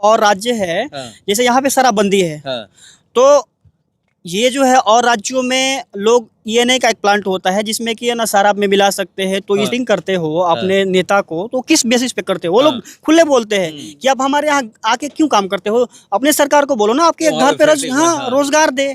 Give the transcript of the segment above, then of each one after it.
और राज्य है, हाँ। जैसे यहाँ पे शराबबंदी है, हाँ। तो ये जो है और राज्यों में लोग ENA का एक प्लांट होता है जिसमें कि ना शराब में मिला सकते हैं, तो हाँ। ईस्टिंग करते हो अपने नेता को, तो किस बेसिस पे करते हो? वो लोग खुले बोलते हैं कि आप हमारे यहाँ आके क्यों काम करते हो? अपने सरकार को बोलो ना आपके तो घर पे फैक्ट्री खोल, हाँ। रोजगार दे,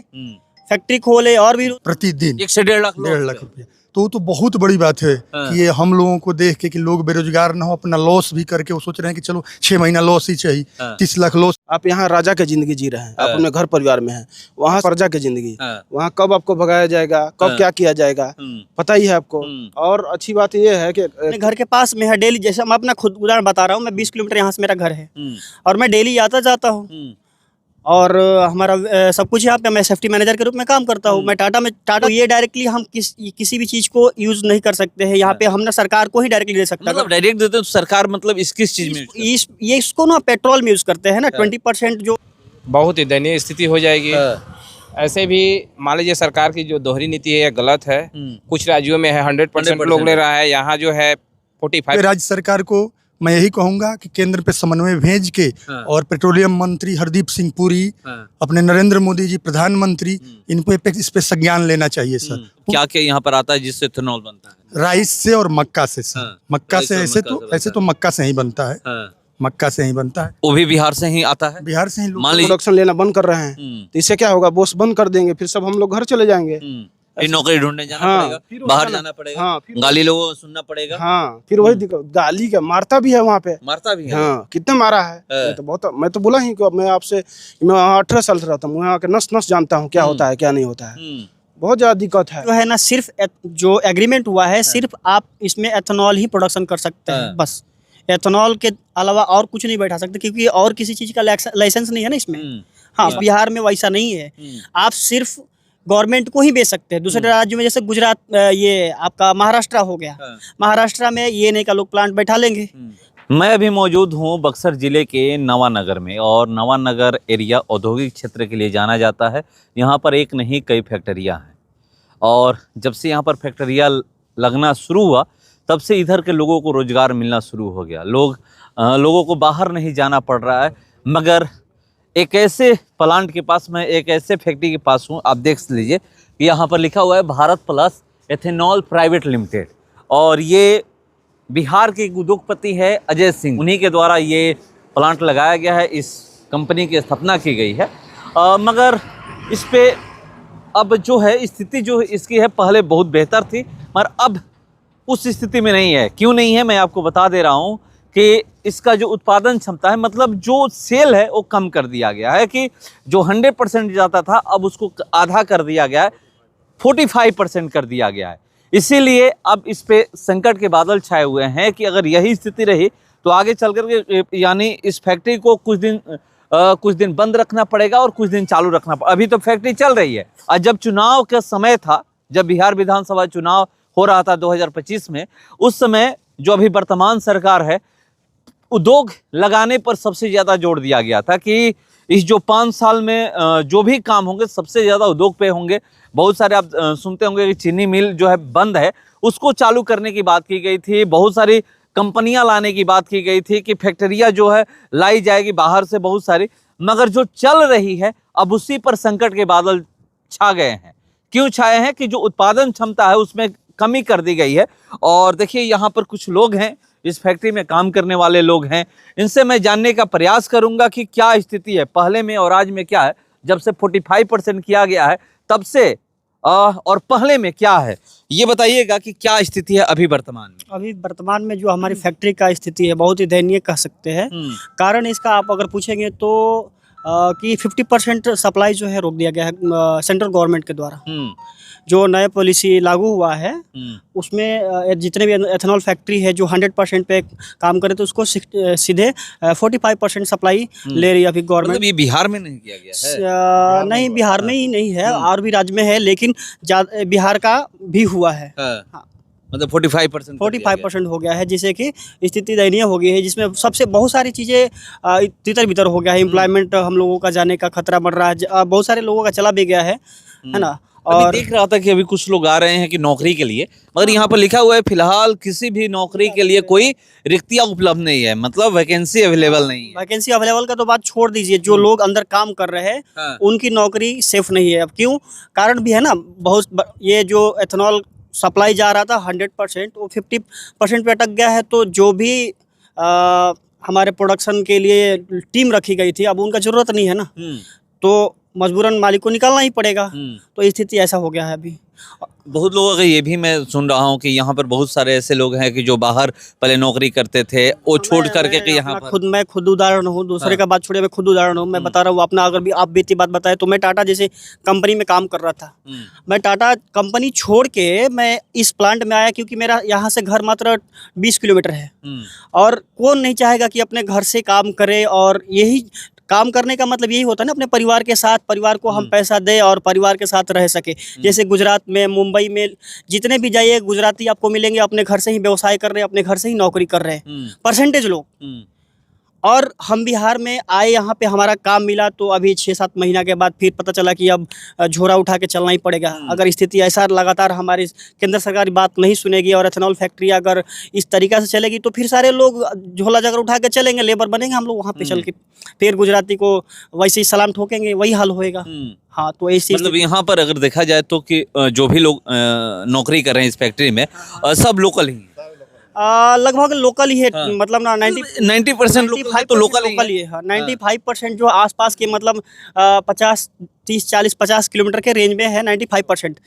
फैक्ट्री खोले और भी। प्रतिदिन 1 से 1.5 लाख 1.5 लाख रुपया, तो वो तो बहुत बड़ी बात है हाँ। कि ये हम लोगों को देख के कि लोग बेरोजगार ना हो, अपना लॉस भी करके वो सोच रहे हैं कि चलो 6 महीना लॉस ही चाहिए, हाँ। 30 लाख लॉस। आप यहाँ राजा की जिंदगी जी रहे हैं, आप अपने घर परिवार में हैं, वहाँ प्रजा की जिंदगी, हाँ। वहाँ कब आपको भगाया जाएगा, कब हाँ। क्या किया जाएगा, पता ही है आपको। और अच्छी बात ये है कि अपने घर के पास में है, डेली, जैसे मैं अपना खुद उदाहरण बता रहा हूँ, मैं 20 किलोमीटर यहाँ से मेरा घर है और मैं डेली आता जाता हूँ और हमारा सब कुछ यहाँ पे, मैं सेफ्टी मैनेजर के रूप में काम करता हूँ। मैं टाटा ये डायरेक्टली हम किसी भी चीज को यूज नहीं कर सकते हैं यहाँ पे, हम ना सरकार को ही डायरेक्टली दे सकते हैं। मतलब डायरेक्ट देते हैं तो सरकार, मतलब इस किस चीज में ये इसको ना पेट्रोल में यूज करते हैं ना, 20% जो बहुत ही दयनीय स्थिति हो जाएगी। ऐसे भी मान लीजिए सरकार की जो दोहरी नीति है यह गलत है। कुछ राज्यों में है 100% लोग ले रहा है, यहाँ जो है 45। राज्य सरकार को मैं यही कहूंगा कि केंद्र पे समन्वय भेज के और पेट्रोलियम मंत्री हरदीप सिंह पुरी, अपने नरेंद्र मोदी जी प्रधानमंत्री, इन पे इस पे संज्ञान लेना चाहिए सर। क्या क्या यहाँ पर आता है जिससे इथेनॉल बनता है? राइस से और मक्का से सर। हाँ, मक्का राइस से और ऐसे तो मक्का से ही बनता है, मक्का से ही बनता है, वो भी बिहार से ही आता है। बिहार से ही लोग मान लीजिए प्रोडक्शन लेना बंद कर रहे हैं, तो इससे क्या होगा, बोस बंद कर देंगे, फिर सब हम लोग घर चले जाएंगे, फिर नौकरी ढूंढने जाना हाँ, पड़ेगा, फिर बाहर जाना- जाना पड़ेगा, हाँ, फिर- गाली लोगों को सुनना पड़ेगा। हाँ, फिर वही दिक्कत, गाली का मारता भी है वहाँ पे, मारता भी है। हाँ, कितने मारा है। मैं तो बोला ही कि मैं आपसे, मैं 18 साल से रहता हूँ, यहाँ के नस नस जानता हूँ क्या होता है क्या नहीं होता है। बहुत ज्यादा दिक्कत है जो है ना, सिर्फ जो एग्रीमेंट हुआ है, सिर्फ आप इसमें एथेनॉल ही प्रोडक्शन कर सकते हैं, बस एथेनॉल के अलावा और कुछ नहीं बैठा सकते, क्योंकि और किसी चीज का लाइसेंस नहीं है ना इसमें। हाँ, बिहार में वैसा नहीं है, आप सिर्फ गवर्नमेंट को ही बेच सकते हैं। दूसरे राज्यों में जैसे गुजरात, ये आपका महाराष्ट्र हो गया, महाराष्ट्र में ENA का लोग प्लांट बैठा लेंगे। मैं अभी मौजूद हूँ बक्सर जिले के नवानगर में, और नवानगर एरिया औद्योगिक क्षेत्र के लिए जाना जाता है। यहाँ पर एक नहीं कई फैक्ट्रियाँ हैं, और जब से यहाँ पर फैक्ट्रियाँ लगना शुरू हुआ तब से इधर के लोगों को रोजगार मिलना शुरू हो गया। लोगों को बाहर नहीं जाना पड़ रहा है। मगर एक ऐसे प्लांट के पास, मैं एक ऐसे फैक्ट्री के पास हूँ, आप देख लीजिए यहाँ पर लिखा हुआ है Bharat plus ethanol private limited, और ये बिहार के एक उद्योगपति है अजय सिंह, उन्हीं के द्वारा ये प्लांट लगाया गया है, इस कंपनी की स्थापना की गई है। मगर इस पे अब जो है स्थिति जो इसकी है, पहले बहुत बेहतर थी, मगर अब उस स्थिति में नहीं है। क्यों नहीं है, मैं आपको बता दे रहा हूँ कि इसका जो उत्पादन क्षमता है, मतलब जो सेल है, वो कम कर दिया गया है। कि जो 100% जाता था, अब उसको आधा कर दिया गया है, 45% कर दिया गया है। इसीलिए अब इस पे संकट के बादल छाए हुए हैं कि अगर यही स्थिति रही तो आगे चल करके, यानी इस फैक्ट्री को कुछ दिन बंद रखना पड़ेगा और कुछ दिन चालू रखना पड़ेगा। अभी तो फैक्ट्री चल रही है, और जब चुनाव का समय था, जब बिहार विधानसभा चुनाव हो रहा था 2025 में, उस समय जो अभी वर्तमान सरकार है, उद्योग लगाने पर सबसे ज़्यादा जोर दिया गया था कि इस जो 5 साल में जो भी काम होंगे सबसे ज़्यादा उद्योग पे होंगे। बहुत सारे आप सुनते होंगे कि चीनी मिल जो है बंद है, उसको चालू करने की बात की गई थी, बहुत सारी कंपनियां लाने की बात की गई थी कि फैक्ट्रियां जो है लाई जाएगी बाहर से बहुत सारी। मगर जो चल रही है, अब उसी पर संकट के बादल छा गए हैं। क्यों छाए हैं? कि जो उत्पादन क्षमता है उसमें कमी कर दी गई है। और देखिए यहाँ पर कुछ लोग हैं, इस फैक्ट्री में काम करने वाले लोग हैं, इनसे मैं जानने का प्रयास करूंगा कि क्या स्थिति है पहले में और आज में क्या है। जब से 45% किया गया है तब से और पहले में क्या है, ये बताइएगा कि क्या स्थिति है अभी वर्तमान में। अभी वर्तमान में जो हमारी फैक्ट्री का स्थिति है, बहुत ही दयनीय कह सकते हैं। कारण इसका आप अगर पूछेंगे तो कि 50% सप्लाई जो है रोक दिया गया है सेंट्रल गवर्नमेंट के द्वारा। जो नया पॉलिसी लागू हुआ है उसमें जितने भी एथेनॉल फैक्ट्री है जो 100% पे काम करे, तो उसको सीधे 45% सप्लाई ले रही है अभी गवर्नमेंट। मतलब ये बिहार में नहीं किया गया है? नहीं, बिहार में ही नहीं है, और भी राज्य में है, लेकिन बिहार का भी हुआ है। मतलब 45% हो गया है, जिससे कि स्थिति दयनीय हो गई है, जिसमें सबसे बहुत सारी चीज़ें तितर बितर हो गया है। एम्प्लॉयमेंट हम लोगों का जाने का खतरा बढ़ रहा है, बहुत सारे लोगों का चला भी गया है ना। अभी देख रहा था कि अभी कुछ लोग आ रहे हैं कि नौकरी के लिए, मगर यहाँ पर लिखा हुआ है फिलहाल किसी भी नौकरी के लिए कोई रिक्तियां उपलब्ध नहीं है, मतलब वैकेंसी अवेलेबल नहीं है। वैकेंसी अवेलेबल का तो बात छोड़ दीजिए, जो लोग अंदर काम कर रहे हैं हाँ। उनकी नौकरी सेफ नहीं है। अब क्यों? कारण भी है ना, ये जो एथेनॉल सप्लाई जा रहा था 100%, वो 50% पे अटक गया है। तो जो भी हमारे प्रोडक्शन के लिए टीम रखी गई थी, अब उनका ज़रूरत नहीं है ना, तो मजबूरन मालिक को निकालना ही पड़ेगा। तो स्थिति ऐसा हो गया है अभी। बहुत लोगों का ये भी मैं सुन रहा हूँ कि यहाँ पर बहुत सारे ऐसे लोग हैं कि जो बाहर पहले नौकरी करते थे, वो छोड़ करके कि यहाँ पर मैं खुद उदाहरण हूँ, दूसरे का बात छोड़िए, मैं खुद उदाहरण हूँ। मैं बता रहा हूँ अपना, अगर भी आप बीती बात बताए तो मैं टाटा जैसे कंपनी में काम कर रहा था। मैं टाटा कंपनी छोड़ के मैं इस प्लांट में आया क्योंकि मेरा यहाँ से घर मात्र 20 किलोमीटर है। और कौन नहीं चाहेगा कि अपने घर से काम करे, और यही काम करने का मतलब यही होता है ना, अपने परिवार के साथ, परिवार को हम पैसा दें और परिवार के साथ रह सके। जैसे गुजरात में, मुंबई में, जितने भी जाइए गुजराती आपको मिलेंगे अपने घर से ही व्यवसाय कर रहे हैं, अपने घर से ही नौकरी कर रहे हैं, परसेंटेज लोग। और हम बिहार में आए, यहाँ पे हमारा काम मिला, तो अभी 6-7 महीना के बाद फिर पता चला कि अब झोरा उठा के चलना ही पड़ेगा। अगर स्थिति ऐसा लगातार हमारी केंद्र सरकार बात नहीं सुनेगी और एथेनॉल फैक्ट्री अगर इस तरीक़ा से चलेगी तो फिर सारे लोग झोला जाकर उठा के चलेंगे, लेबर बनेंगे हम लोग वहाँ पे चल के, फिर गुजराती को वैसे ही सलाम ठोकेंगे, वही हाल होएगा। हाँ, तो ऐसी मतलब यहाँ पर अगर देखा जाए तो कि जो भी लोग नौकरी कर रहे हैं इस फैक्ट्री में, सब लोकल ही हैं। लगभग लोकल ही है। मतलब ना 90% तो लोकल ही है। 95% जो आसपास के, मतलब 50, 30, 40, 50 किलोमीटर के रेंज में है 95%।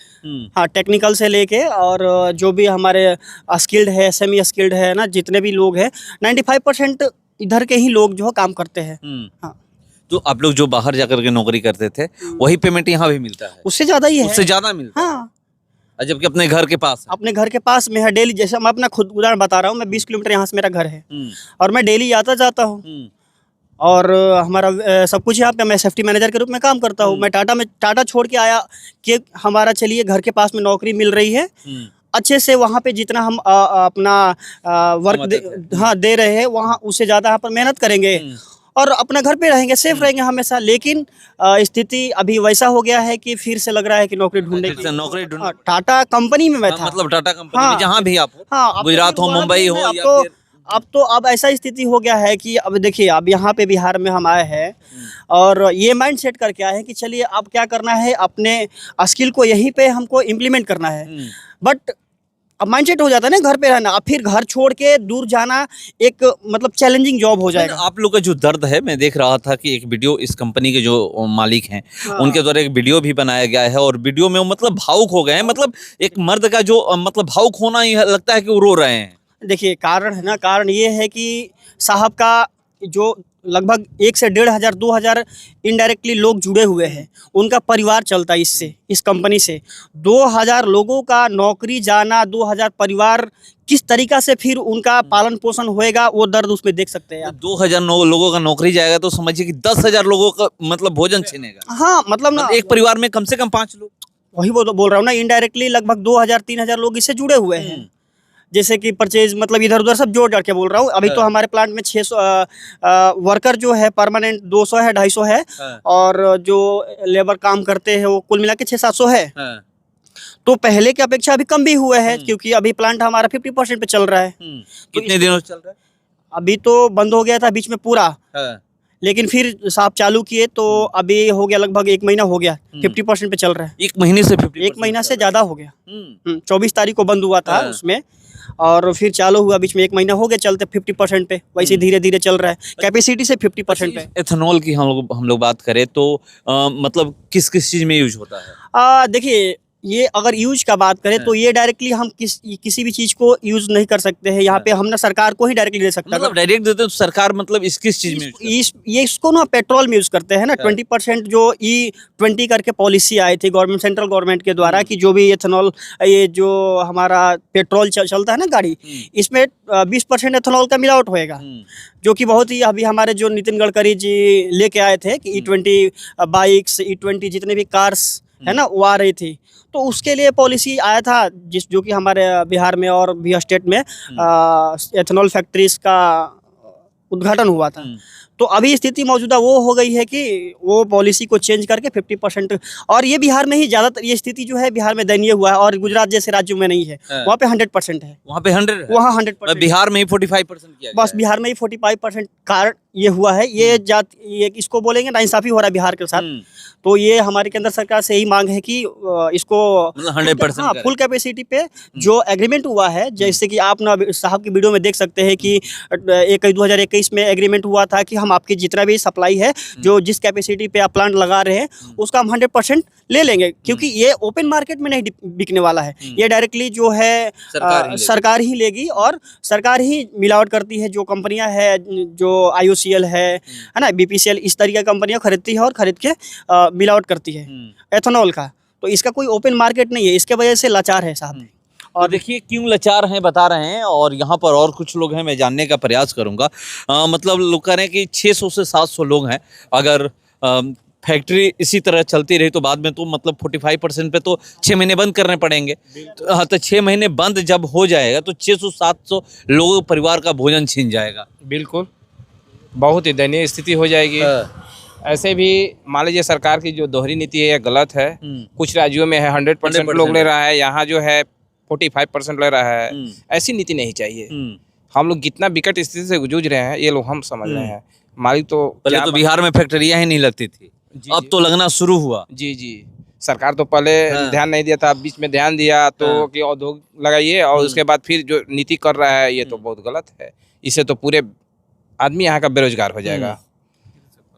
हाँ, टेक्निकल से लेके और जो भी हमारे स्किल्ड है, सेमी स्किल्ड है ना, जितने भी लोग हैं 95% इधर के ही लोग जो काम करते हैं। हाँ, तो आप लोग जो बाहर जाकर के नौकरी करते थे वही पेमेंट यहाँ भी मिलता है? उससे ज़्यादा ही है। उससे ज़्यादा मिलता है? हाँ, जबकि अपने घर के पास है। अपने घर के पास में है। डेली, जैसे मैं अपना खुद उदाहरण बता रहा हूँ, मैं 20 किलोमीटर यहाँ से मेरा घर है और मैं डेली आता जाता हूँ। और हमारा सब कुछ यहाँ पे, मैं सेफ्टी मैनेजर के रूप में काम करता हूँ। मैं टाटा छोड़ के आया कि हमारा चलिए घर के पास में नौकरी मिल रही है, अच्छे से वहाँ पे जितना हम अपना वर्क दे रहे हैं, वहाँ उससे ज़्यादा यहाँ पर मेहनत करेंगे और अपना घर पे रहेंगे, सेफ रहेंगे हमेशा। लेकिन स्थिति अभी वैसा हो गया है कि फिर से लग रहा है कि नौकरी ढूंढने की। नौकरी ढूंढ, टाटा कंपनी में मैं था। मतलब टाटा कंपनी में जहाँ भी आप हो, हाँ, गुजरात हो, मुंबई हो, या फिर अब ऐसा स्थिति हो गया है कि अब देखिए, अब यहाँ पे बिहार में हम आए हैं और ये माइंड सेट करके आए हैं कि चलिए अब क्या करना है, अपने स्किल को यहीं पे हमको इम्प्लीमेंट करना है। बट अब माइंड सेट हो जाता है ना घर पे रहना, अब फिर घर छोड़ के दूर जाना एक मतलब चैलेंजिंग जॉब हो जाएगा। आप लोग का जो दर्द है, मैं देख रहा था कि एक वीडियो इस कंपनी के जो मालिक हैं उनके द्वारा एक वीडियो भी बनाया गया है और वीडियो में वो मतलब भावुक हो गए हैं। मतलब एक मर्द का जो मतलब भावुक होना, ही लगता है कि वो रो रहे हैं। देखिए, कारण है ना, कारण ये है कि साहब का जो लगभग 1 से 1,500 2,000 इनडायरेक्टली लोग जुड़े हुए हैं, उनका परिवार चलता है इससे, इस कंपनी से। 2,000 लोगों का नौकरी जाना, 2,000 परिवार किस तरीका से फिर उनका पालन पोषण होएगा, वो दर्द उसमें देख सकते हैं आप। 2,000 लोगों का नौकरी जाएगा तो समझिए कि 10,000 लोगों का मतलब भोजन छीनेगा। हाँ, मतलब ना, एक परिवार में कम से कम 5 लोग, वही बोल रहा हूँ ना, इनडायरेक्टली लगभग 2,000-3,000 लोग इससे जुड़े हुए हैं। जैसे कि परचेज, मतलब इधर उधर सब जोड़ के बोल रहा हूँ। अभी तो हमारे प्लांट में 600 वर्कर जो है परमानेंट 200 है, 250 है, और जो लेबर काम करते हैं वो कुल मिला के 600-700 है। तो पहले की अपेक्षा अभी कम भी हुए हैं, क्योंकि अभी प्लांट हमारा 50% पे चल रहा है। कितने दिनों से चल रहा है? अभी तो बंद हो गया था बीच में पूरा, लेकिन फिर साहब चालू किए तो अभी हो गया लगभग 1 महीना हो गया, 50% पे चल रहा है। 1 महीने से 50%? 1 महीना से ज़्यादा हो गया। 24 तारीख को बंद हुआ था उसमें, और फिर चालू हुआ बीच में 1 महीना हो गया चलते 50% पे। वैसे धीरे धीरे चल रहा है, कैपेसिटी से 50% पे। एथेनॉल की हम लोग बात करें तो मतलब किस चीज़ में यूज होता है? देखिए, ये अगर यूज का बात करें तो ये डायरेक्टली हम किसी भी चीज़ को यूज नहीं कर सकते हैं। यहाँ पे हम ना सरकार को ही डायरेक्टली दे सकते हैं। मतलब डायरेक्ट देते तो सरकार मतलब किस चीज़ में ये इसको ना पेट्रोल में यूज करते हैं ना। 20% जो E20 करके पॉलिसी आई थी गवर्नमेंट, सेंट्रल गवर्नमेंट के द्वारा, कि जो भी एथेनॉल, ये जो हमारा पेट्रोल चलता है ना गाड़ी, इसमें 20% एथेनॉल का मिलावट होएगा, जो कि बहुत ही अभी हमारे जो नितिन गडकरी जी लेके आए थे कि E20 बाइक्स, E20 जितने भी कार्स है ना, वो आ रही थी। तो उसके लिए पॉलिसी आया था, जो कि हमारे बिहार में और भी स्टेट में एथेनॉल फैक्ट्रीज का उद्घाटन हुआ था। तो अभी स्थिति मौजूदा वो हो गई है कि वो पॉलिसी को चेंज करके 50%, और ये बिहार में ही ज़्यादातर ये स्थिति जो है बिहार में दयनीय हुआ है, और गुजरात जैसे राज्यों में नहीं है, वहाँ पे 100% है, वहाँ पे 100 है? वहाँ 100%। बिहार में ही 45% किया गया बस है। बिहार में ही 45% कारण ये हुआ है, ये ये इसको बोलेंगे नाइंसाफी हो रहा है बिहार के साथ। तो ये हमारी केंद्र सरकार से यही मांग है कि इसको मतलब 100% हाँ, करें। फुल कैपेसिटी पे जो एग्रीमेंट हुआ है, जैसे कि आप ना साहब की वीडियो में देख सकते हैं कि 2021 में एग्रीमेंट हुआ था कि हम आपकी जितना भी सप्लाई है, जो जिस कैपेसिटी पे आप प्लांट लगा रहे हैं उसका हम 100% ले लेंगे, क्योंकि ये ओपन मार्केट में नहीं बिकने वाला है, ये डायरेक्टली जो है सरकार ही लेगी, और सरकार ही मिलावट करती है। जो कंपनियां है, जो IOCL है ना, BPCL, इस तरीके की कंपनियां खरीदती है और खरीद के मिलावट करती है एथेनॉल का। तो इसका कोई ओपन मार्केट नहीं है, इसके वजह से लाचार है साहब। और देखिए क्यों लाचार हैं बता रहे हैं, और यहाँ पर और कुछ लोग हैं, मैं जानने का प्रयास करूँगा। मतलब लोग कह रहे हैं कि 600 से 700 लोग हैं, अगर फैक्ट्री इसी तरह चलती रही तो बाद में तो मतलब 45% पे तो 6 महीने बंद करने पड़ेंगे। तो 6 महीने बंद जब हो जाएगा तो 600-700 लोगों परिवार का भोजन छीन जाएगा। बिल्कुल, बहुत ही दयनीय स्थिति हो जाएगी। ऐसे भी मान लीजिए सरकार की जो दोहरी नीति है ये गलत है। कुछ राज्यों में है 100% लोग ले रहा है, यहाँ जो है 45% ले रहा है। ऐसी नीति नहीं चाहिए। हम लोग कितना विकट स्थिति से जूझ रहे हैं ये लोग हम समझ रहे हैं। मालिक तो पहले तो बिहार में फैक्ट्रियाँ ही नहीं लगती थी, अब तो लगना शुरू हुआ। जी सरकार तो पहले ध्यान नहीं दिया था, बीच में ध्यान दिया तो कि उद्योग लगाइए, और उसके बाद फिर जो नीति कर रहा है ये तो बहुत गलत है। इससे तो पूरे आदमी यहाँ का बेरोजगार हो जाएगा।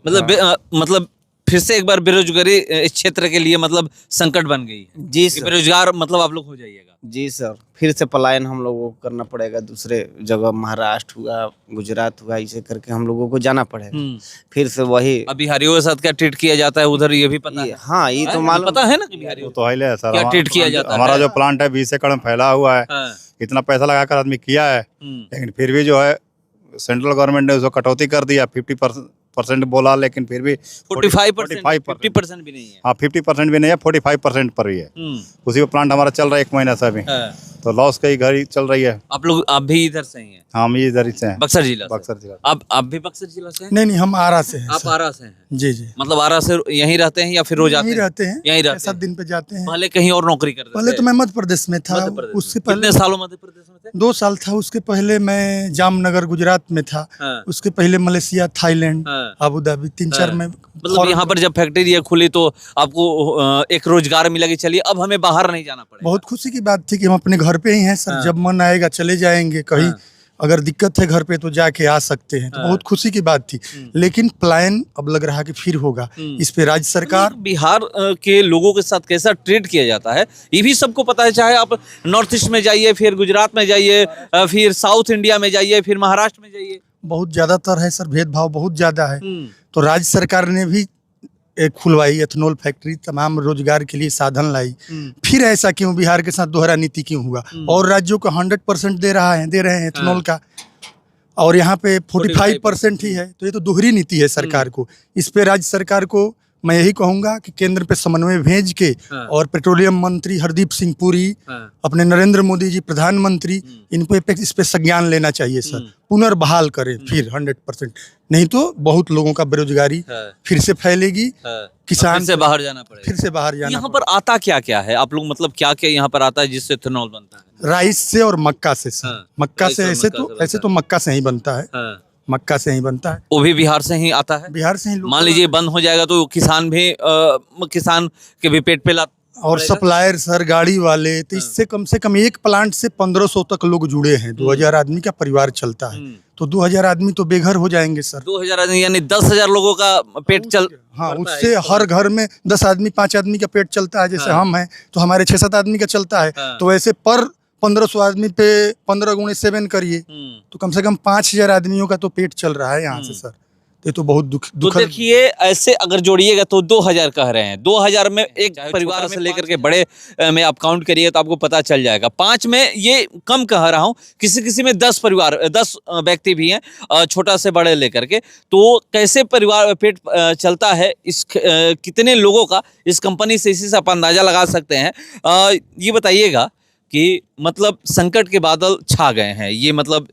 मतलब फिर से एक बार बेरोजगारी इस क्षेत्र के लिए मतलब संकट बन गई है। जी कि सर, बेरोजगार मतलब आप लोग हो जाइएगा। जी सर, फिर से पलायन हम लोगों को करना पड़ेगा दूसरे जगह, महाराष्ट्र हुआ, गुजरात हुआ, इसे करके हम लोगों को जाना पड़ेगा। फिर से वही अब बिहारियों के साथ क्या ट्रीट किया जाता है उधर, ये भी पता है? हाँ, ये तो मालूम पता है ना कि बिहारियों तो है ले सर, क्या ट्रीट किया जाता है? हमारा जो प्लांट है 20 एकड़ में फैला हुआ है, हाँ। इतना पैसा लगाकर आदमी किया है, लेकिन फिर भी जो है सेंट्रल गवर्नमेंट ने उसको कटौती कर दिया। 50% बोला, लेकिन फिर भी 45%, 50% भी नहीं है। हाँ, 50% भी नहीं है, 45% पर ही है। उसी पे प्लांट हमारा चल रहा है 1 महीना से अभी, तो लॉस का ही घर ही चल रही है। आप भी इधर से ही हैं? हाँ, हम ये इधर ही से हैं, बक्सर जिला से? बक्सर जिला। आप भी बक्सर जिला से हैं? नहीं, हम आरा से हैं आप सर। आरा से हैं? जी जी, मतलब आरा से यहीं रहते हैं या फिर रोज आते यहीं हैं? रहते हैं, यहीं रहते 7 दिन पे जाते हैं। पहले कहीं और नौकरी करते पहले थे? तो मैं मध्य प्रदेश में था, मध्य प्रदेश उससे में? पहले कितने सालों मध्य प्रदेश में थे? 2 साल था। उसके पहले मैं जामनगर गुजरात में था। हाँ। उसके पहले मलेशिया, थाईलैंड, हाँ। अबू धाबी, 3-4 में। मतलब यहाँ पर जब फैक्ट्री खुली तो आपको एक रोजगार मिला कि चलिए अब हमें बाहर नहीं जाना पड़ेगा। बहुत खुशी की बात थी कि हम अपने घर पे ही हैं सर। जब मन आएगा चले जाएंगे, कहीं अगर दिक्कत है घर पे तो जाके आ सकते हैं। तो बहुत खुशी की बात थी। लेकिन प्लान अब लग रहा कि फिर होगा। इस पे राज्य सरकार, बिहार के लोगों के साथ कैसा ट्रीट किया जाता है ये भी सबको पता है। चाहे आप नॉर्थ ईस्ट में जाइए, फिर गुजरात में जाइए, फिर साउथ इंडिया में जाइए, फिर महाराष्ट्र में जाइए, बहुत ज्यादातर है सर, भेदभाव बहुत ज्यादा है। तो राज्य सरकार ने भी एक खुलवाई एथेनॉल फैक्ट्री, तमाम रोजगार के लिए साधन लाई। फिर ऐसा क्यों बिहार के साथ दोहरा नीति क्यों हुआ? और राज्यों को 100% दे रहे हैं एथेनॉल का, और यहाँ पे 45% ही है। तो ये तो दोहरी नीति है सरकार को। इस पे राज्य सरकार को मैं यही कहूंगा कि केंद्र पे समन्वय भेज के, और पेट्रोलियम मंत्री हरदीप सिंह पुरी, अपने नरेंद्र मोदी जी प्रधानमंत्री, इनको इस पे संज्ञान लेना चाहिए सर। पुनर्बहाल करें फिर 100%, नहीं तो बहुत लोगों का बेरोजगारी फिर से फैलेगी। किसान फिर से बाहर जाना पड़ेगा। फिर से बाहर जाना। यहाँ पर आता क्या क्या है आप लोग, मतलब क्या क्या यहाँ पर आता है जिससे इथेनॉल बनता है? राइस से और मक्का से सर। मक्का राइस से और ऐसे मक्का तो से ऐसे तो मक्का से ही बनता है, मक्का से ही बनता है। वो भी बिहार से ही आता है? बिहार से ही मान लीजिए बंद हो जाएगा तो किसान के भी पेट पे और सप्लायर सर, गाड़ी वाले, तो इससे कम से कम एक प्लांट से 1500 तक लोग जुड़े हैं। 2000 आदमी का परिवार चलता है, तो 2000 आदमी तो बेघर हो जाएंगे सर। 2000 यानी 10,000 लोगों का पेट चल। हाँ, उससे हर घर में 10 आदमी 5 आदमी का पेट चलता है। जैसे हम हैं तो हमारे 6-7 आदमी का चलता है। तो वैसे पर 1500 आदमी पे 15 × 7 करिए तो कम से कम 5000 आदमियों का तो पेट चल रहा है यहाँ से सर। ये तो बहुत तो दुखद। देखिए ऐसे अगर जोड़िएगा तो 2000 कह रहे हैं। 2000 में एक परिवार से लेकर के बड़े में आप काउंट करिए तो आपको पता चल जाएगा। 5 में ये कम कह रहा हूँ, किसी में 10 व्यक्ति भी हैं, छोटा से बड़े लेकर के। तो कैसे परिवार पेट चलता है इस कितने लोगों का इस कंपनी से, इसी से आप अंदाजा लगा सकते हैं। ये बताइएगा कि मतलब संकट के बादल छा गए हैं, ये मतलब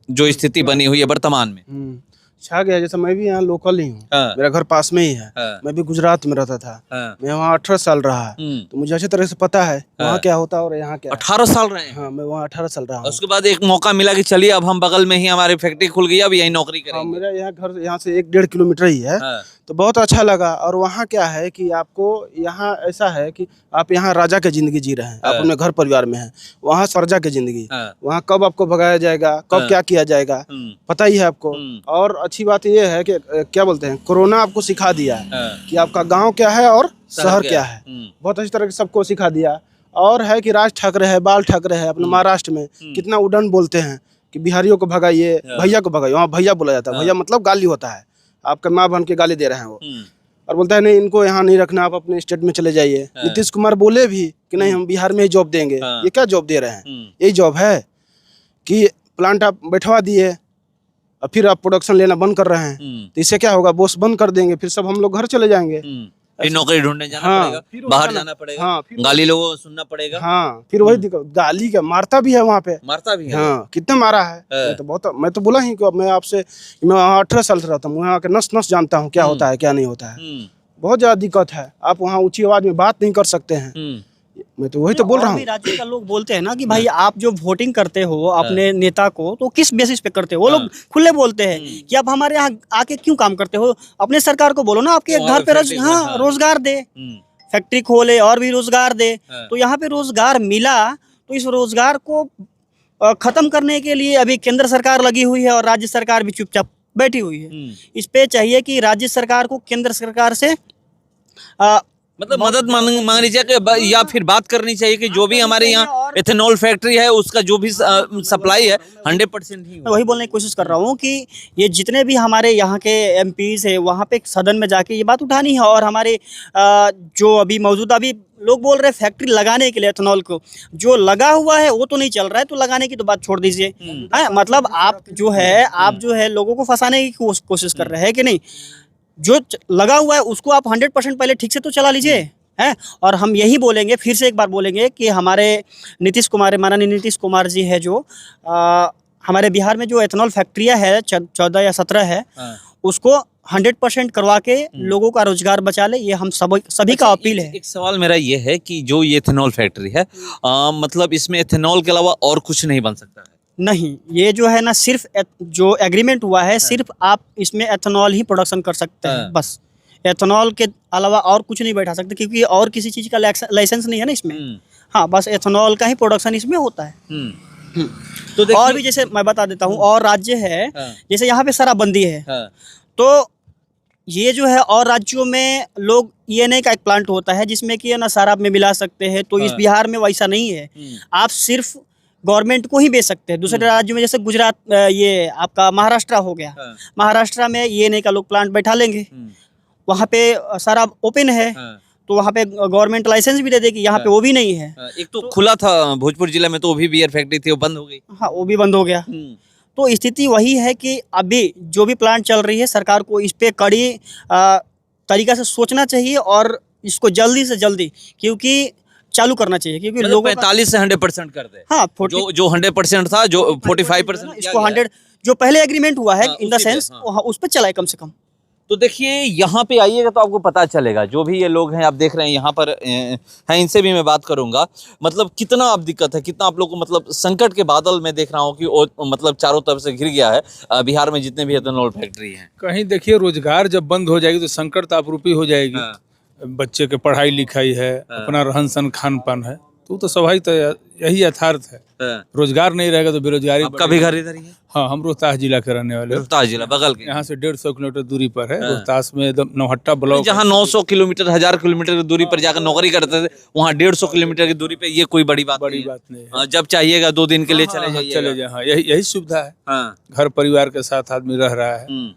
जो स्थिति बनी हुई है वर्तमान में। छा गया। जैसे मैं भी यहाँ लोकल ही हूँ, हाँ। मेरा घर पास में ही है। हाँ। मैं भी गुजरात में रहता था, हाँ। मैं वहाँ 18 साल रहा, तो मुझे अच्छी तरह से पता है वहाँ क्या होता है और यहाँ क्या है। 18 साल रहे हैं। हाँ, मैं वहाँ 18 साल रहा हूँ। उसके बाद एक मौका मिला कि चलिए अब हम बगल में ही हमारी फैक्ट्री खुल गई, अब यही नौकरी हाँ, करेंगे। मेरा यहाँ घर यहाँ से 1-1.5 किलोमीटर ही है। हाँ। तो बहुत अच्छा लगा। और वहाँ क्या है कि आपको यहाँ ऐसा है कि आप यहाँ राजा की जिंदगी जी रहे हैं, आप अपने घर परिवार में हैं। वहाँ प्रजा की जिंदगी, हाँ। वहाँ कब आपको भगाया जाएगा, कब क्या किया जाएगा, पता ही है आपको। और अच्छी बात ये है कि क्या बोलते हैं, कोरोना आपको सिखा दिया है कि आपका गांव क्या है और शहर क्या है। बहुत अच्छी तरह से सबको सिखा दिया। और है कि राज ठाकरे है, बाल ठाकरे है अपने महाराष्ट्र में, कितना उड़न बोलते हैं कि बिहारियों को भगाइए, भैया को भगाइए। वहाँ भैया बोला जाता है, भैया मतलब गाली होता है, आपका माँ बहन के गाली दे रहे हैं वो। और बोलता है नहीं, इनको यहाँ नहीं रखना, आप अपने स्टेट में चले जाइए। नीतीश कुमार बोले भी कि नहीं, हम बिहार में ही जॉब देंगे। ये क्या जॉब दे रहे हैं? यही जॉब है कि प्लांट आप बैठवा दिए और फिर आप प्रोडक्शन लेना बंद कर रहे हैं, तो इससे क्या होगा, बॉस बंद कर देंगे, फिर सब हम लोग घर चले जाएंगे। फिर नौकरी ढूंढने जाना हाँ, पड़ेगा, फिर बाहर जाना- जाना पड़ेगा, हाँ, फिर गाली लोगों को सुनना पड़ेगा। हाँ, फिर वही दिक्कत, गाली का मारता भी है वहाँ पे। मारता भी है। हाँ, कितने मारा है। मैं तो बोला ही कि मैं आपसे, मैं वहाँ 18 साल से रहता हूँ, वहाँ के नस नस जानता हूँ क्या होता है क्या नहीं होता है। बहुत ज्यादा दिक्कत है, आप वहाँ ऊंची आवाज में बात नहीं कर सकते हैं। मैं तो वही तो बोल रहा और हूँ। भी राज्य का लोग बोलते हैं ना कि भाई आप जो वोटिंग करते हो अपने नेता को, तो किस बेसिस पे करते हो? वो लोग खुले बोलते हैं कि आप हमारे यहाँ आके क्यों काम करते हो? अपने सरकार को बोलो ना आपके घर पे रोजगार दे, फैक्ट्री खोले और भी रोजगार दे। तो यहाँ पे रोजगार मिला, तो इस रोजगार को खत्म करने के लिए अभी केंद्र सरकार लगी हुई है और राज्य सरकार भी चुपचाप बैठी हुई है। इस पे चाहिए कि राज्य सरकार को केंद्र सरकार से मतलब मदद मांगनी चाहिए या फिर बात करनी चाहिए कि जो भी हमारे यहाँ एथेनॉल फैक्ट्री है उसका जो भी सप्लाई है 100% ही मैं वही बोलने की कोशिश कर रहा हूँ कि ये जितने भी हमारे यहाँ के एमपीज है, वहाँ पे सदन में जाके ये बात उठानी है। और हमारे जो अभी मौजूदा भी लोग बोल रहे हैं फैक्ट्री लगाने के लिए एथेनॉल को, जो लगा हुआ है वो तो नहीं चल रहा है, तो लगाने की तो बात छोड़ दीजिए। मतलब आप जो है लोगों को फंसाने की कोशिश कर रहे हैं कि नहीं? जो लगा हुआ है उसको आप 100% पहले ठीक से तो चला लीजिए, हैं। और हम यही बोलेंगे, फिर से एक बार बोलेंगे कि हमारे माननीय नीतीश कुमार जी है, जो हमारे बिहार में जो एथेनॉल फैक्ट्रियाँ है 14 या 17 है, उसको 100% करवा के लोगों का रोजगार बचा ले, ये हम सभी का अपील है। एक सवाल मेरा ये है कि जो ये एथेनॉल फैक्ट्री है, मतलब इसमें एथेनॉल के अलावा और कुछ नहीं बन सकता है? नहीं, ये जो है ना, सिर्फ जो एग्रीमेंट हुआ है, सिर्फ आप इसमें एथेनॉल ही प्रोडक्शन कर सकते हैं, बस। एथेनॉल के अलावा और कुछ नहीं बैठा सकते, क्योंकि और किसी चीज़ का लाइसेंस नहीं है ना इसमें। हाँ, बस एथेनॉल का ही प्रोडक्शन इसमें होता है। तो और भी जैसे मैं बता देता हूँ, और राज्य है जैसे यहाँ पे शराबबंदी है, तो ये जो है और राज्यों में लोग ENA का एक प्लांट होता है जिसमें कि ना शराब में मिला सकते हैं, तो इस बिहार में वैसा नहीं है। आप सिर्फ गवर्नमेंट को ही बेच सकते हैं। दूसरे राज्यों में जैसे गुजरात, ये आपका महाराष्ट्र हो गया, महाराष्ट्र में ENA का लोग प्लांट बैठा लेंगे, वहाँ पे शराब ओपन है, तो वहाँ पे गवर्नमेंट लाइसेंस भी दे देगी, यहाँ पे वो भी नहीं है। एक तो खुला था भोजपुर जिले में, तो वो भी बियर फैक्ट्री थी, वो बंद हो गई। हाँ, वो भी बंद हो गया। तो स्थिति वही है कि अभी जो भी प्लांट चल रही है, सरकार को इस पे कड़ी तरीका से सोचना चाहिए और इसको जल्दी से जल्दी क्योंकि चालू करना चाहिए, क्योंकि मतलब लोगों 45 से 100% कर दे। हाँ, जो 100% था, जो 45% इसको 100 जो पहले एग्रीमेंट हुआ है, इन द उसी पे, सेंस उस पर चलाए कम से कम। तो देखिए यहाँ पे आइएगा तो आपको पता चलेगा, जो भी ये लोग हैं आप देख रहे हैं यहाँ पर हैं, इनसे भी मैं बात करूंगा। मतलब कितना अब दिक्कत है, कितना आप लोग को, मतलब संकट के बादल में देख रहा हूँ कि मतलब चारों तरफ से घिर गया है बिहार में जितने भी एथेनॉल फैक्ट्री हैं। कहीं देखिए, रोजगार जब बंद हो जाएगी तो संकट तो आपरूपी हो जाएगी। बच्चे के पढ़ाई लिखाई है, अपना रहन सहन खान पान है, तो स्वाभाविक तो यही यथार्थ है। रोजगार नहीं रहेगा तो बेरोजगारी। आपका भी घर इधर ही है? हाँ, हम रोहतास जिला के रहने वाले। रोहतास जिला बगल के, यहाँ से 150 किलोमीटर दूरी पर है। रोहतास में एकदम नौहट्टा ब्लॉक, जहाँ 900 किलोमीटर 1000 किलोमीटर की दूरी पर जाकर नौकरी करते थे, वहाँ 150 किलोमीटर की दूरी पे ये कोई बड़ी बात नहीं है। जब चाहिएगा 2 दिन के लिए चले जाइए। हाँ, यही सुविधा है। घर परिवार के साथ आदमी रह रहा है।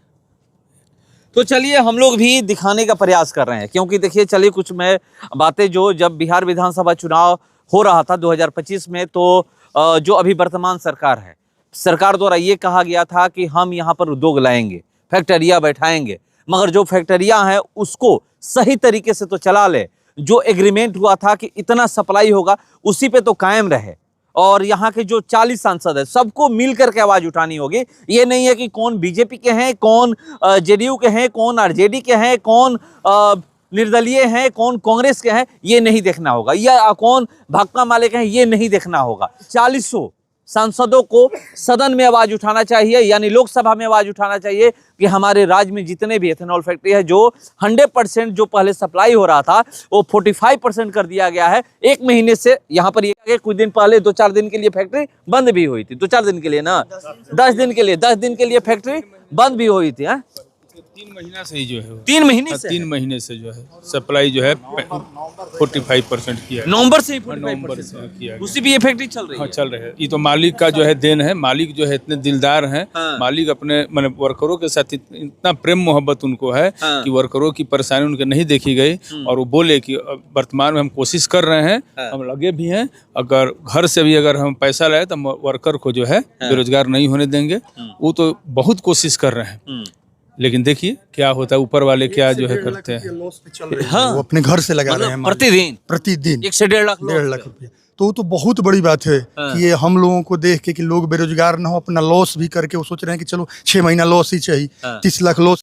तो चलिए हम लोग भी दिखाने का प्रयास कर रहे हैं, क्योंकि देखिए चलिए कुछ मैं बातें, जो जब बिहार विधानसभा चुनाव हो रहा था 2025 में, तो जो अभी वर्तमान सरकार है, सरकार द्वारा ये कहा गया था कि हम यहाँ पर उद्योग लाएंगे, फैक्ट्रियाँ बैठाएंगे, मगर जो फैक्ट्रियाँ हैं उसको सही तरीके से तो चला ले। जो एग्रीमेंट हुआ था कि इतना सप्लाई होगा उसी पे तो कायम रहे, और यहाँ के जो 40 सांसद है सबको मिल करके आवाज उठानी होगी। ये नहीं है कि कौन बीजेपी के हैं, कौन जेडीयू के हैं, कौन आरजेडी के हैं, कौन निर्दलीय हैं, कौन कांग्रेस के हैं, ये नहीं देखना होगा, या कौन भाकपा माले के हैं, ये नहीं देखना होगा। 40 सांसदों को सदन में आवाज उठाना चाहिए, यानी लोकसभा में आवाज उठाना चाहिए कि हमारे राज्य में जितने भी एथेनॉल फैक्ट्री है, जो 100% जो पहले सप्लाई हो रहा था वो 45% कर दिया गया है। 1 महीने से यहाँ पर ये कुछ दिन पहले 2-4 दिन के लिए फैक्ट्री बंद भी हुई थी, 2-4 दिन के लिए ना, 10 दिन के लिए फैक्ट्री बंद भी हुई थी। 3 महीना से ही जो है 3 महीने से 3 महीने से जो है सप्लाई जो है 45% किया है। नवंबर से ही नवंबर से किया है। उसी भी ये फैक्ट्री चल रही हाँ है। चल रहे हैं। ये तो मालिक का जो है देन है। मालिक जो है इतने दिलदार हैं। हाँ। मालिक अपने मतलब वर्करों के साथ इतना प्रेम मोहब्बत उनको है हाँ। कि वर्करों की परेशानी उनके नहीं देखी गई और वो बोले कि वर्तमान में हम कोशिश कर रहे हैं, हम लगे भी हैं, अगर घर से भी अगर हम पैसा लाए तो हम वर्कर को जो है बेरोजगार नहीं होने देंगे। वो तो बहुत कोशिश कर रहे हैं, लेकिन देखिए क्या होता है, ऊपर वाले क्या जो है करते हैं। हाँ, वो अपने घर से लगा रहे हैं प्रतिदिन 1 से 1.5 लाख 1.5 लाख रुपया। तो वो तो बहुत बड़ी बात है कि ये हम लोगों को देख के कि लोग बेरोजगार ना हो, अपना लॉस भी करके वो सोच रहे हैं कि चलो 6 महीना लॉस ही चाहिए, 30 लाख लॉस